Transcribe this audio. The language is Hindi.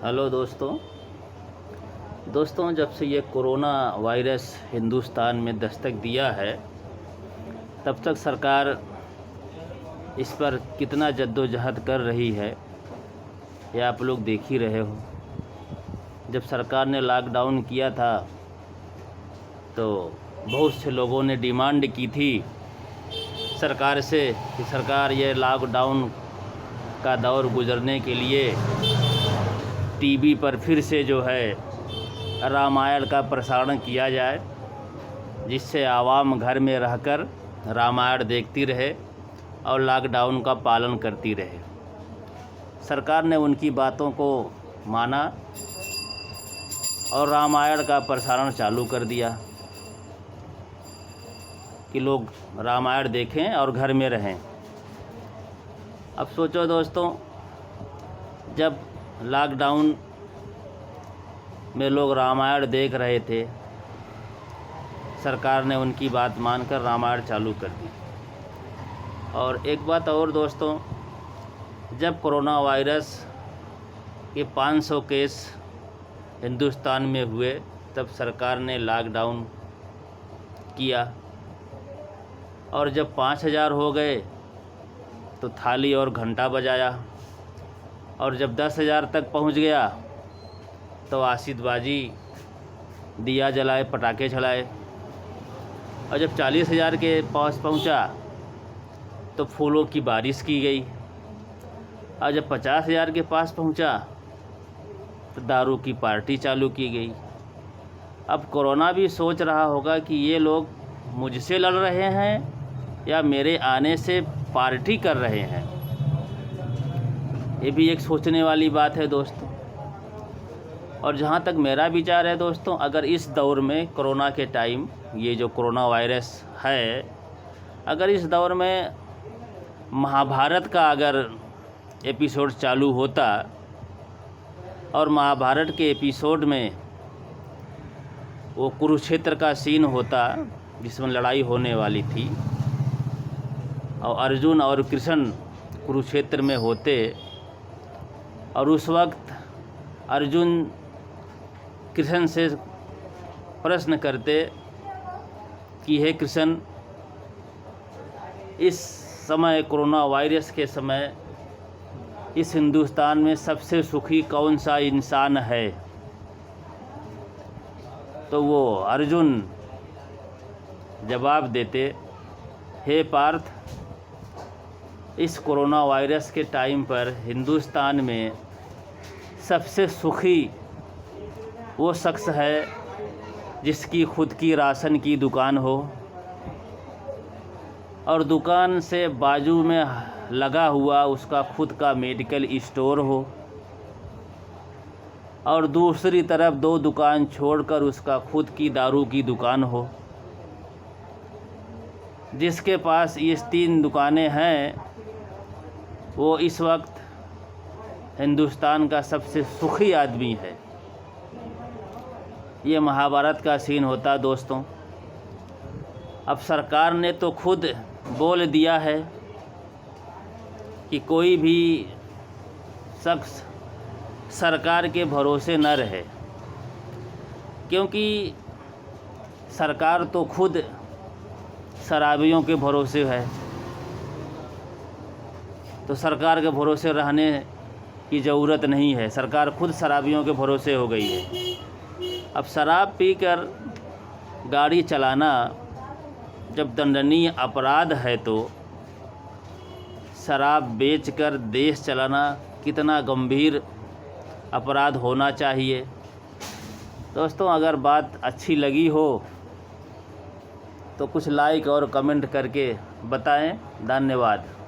हेलो दोस्तों जब से ये कोरोना वायरस हिंदुस्तान में दस्तक दिया है तब तक सरकार इस पर कितना जद्दोजहद कर रही है ये आप लोग देख ही रहे हो। जब सरकार ने लॉकडाउन किया था तो बहुत से लोगों ने डिमांड की थी सरकार से कि सरकार ये लॉकडाउन का दौर गुजरने के लिए टीवी पर फिर से जो है रामायण का प्रसारण किया जाए, जिससे आवाम घर में रहकर रामायण देखती रहे और लॉकडाउन का पालन करती रहे। सरकार ने उनकी बातों को माना और रामायण का प्रसारण चालू कर दिया कि लोग रामायण देखें और घर में रहें। अब सोचो दोस्तों, जब लॉकडाउन में लोग रामायण देख रहे थे, सरकार ने उनकी बात मानकर रामायण चालू कर दी। और एक बात और दोस्तों, जब कोरोना वायरस के 500 केस हिंदुस्तान में हुए तब सरकार ने लॉकडाउन किया, और जब 5000 हो गए तो थाली और घंटा बजाया, और जब 10,000 तक पहुंच गया तो आतिशबाजी, दिया जलाए, पटाखे चलाए, और जब 40,000 के पास पहुंचा तो फूलों की बारिश की गई, और जब 50,000 के पास पहुंचा तो दारू की पार्टी चालू की गई। अब कोरोना भी सोच रहा होगा कि ये लोग मुझसे लड़ रहे हैं या मेरे आने से पार्टी कर रहे हैं। ये भी एक सोचने वाली बात है दोस्तों। और जहाँ तक मेरा विचार है दोस्तों, अगर इस दौर में कोरोना के टाइम ये जो कोरोना वायरस है, अगर इस दौर में महाभारत का अगर एपिसोड चालू होता और महाभारत के एपिसोड में वो कुरुक्षेत्र का सीन होता जिसमें लड़ाई होने वाली थी और अर्जुन और कृष्ण कुरुक्षेत्र में होते, और उस वक्त अर्जुन कृष्ण से प्रश्न करते कि हे कृष्ण, इस समय कोरोना वायरस के समय इस हिंदुस्तान में सबसे सुखी कौन सा इंसान है, तो वो अर्जुन जवाब देते, हे पार्थ, इस कोरोना वायरस के टाइम पर हिंदुस्तान में सबसे सुखी वो शख्स है जिसकी खुद की राशन की दुकान हो और दुकान से बाजू में लगा हुआ उसका खुद का मेडिकल स्टोर हो, और दूसरी तरफ 2 दुकान छोड़कर उसका खुद की दारू की दुकान हो। जिसके पास ये 3 दुकानें हैं वो इस वक्त हिंदुस्तान का सबसे सुखी आदमी है। ये महाभारत का सीन होता दोस्तों। अब सरकार ने तो खुद बोल दिया है कि कोई भी शख्स सरकार के भरोसे न रहे, क्योंकि सरकार तो खुद शराबियों के भरोसे है, तो सरकार के भरोसे रहने की ज़रूरत नहीं है। सरकार खुद शराबियों के भरोसे हो गई है। अब शराब पीकर गाड़ी चलाना जब दंडनीय अपराध है तो शराब बेचकर देश चलाना कितना गंभीर अपराध होना चाहिए। दोस्तों, अगर बात अच्छी लगी हो तो कुछ लाइक और कमेंट करके बताएं। धन्यवाद।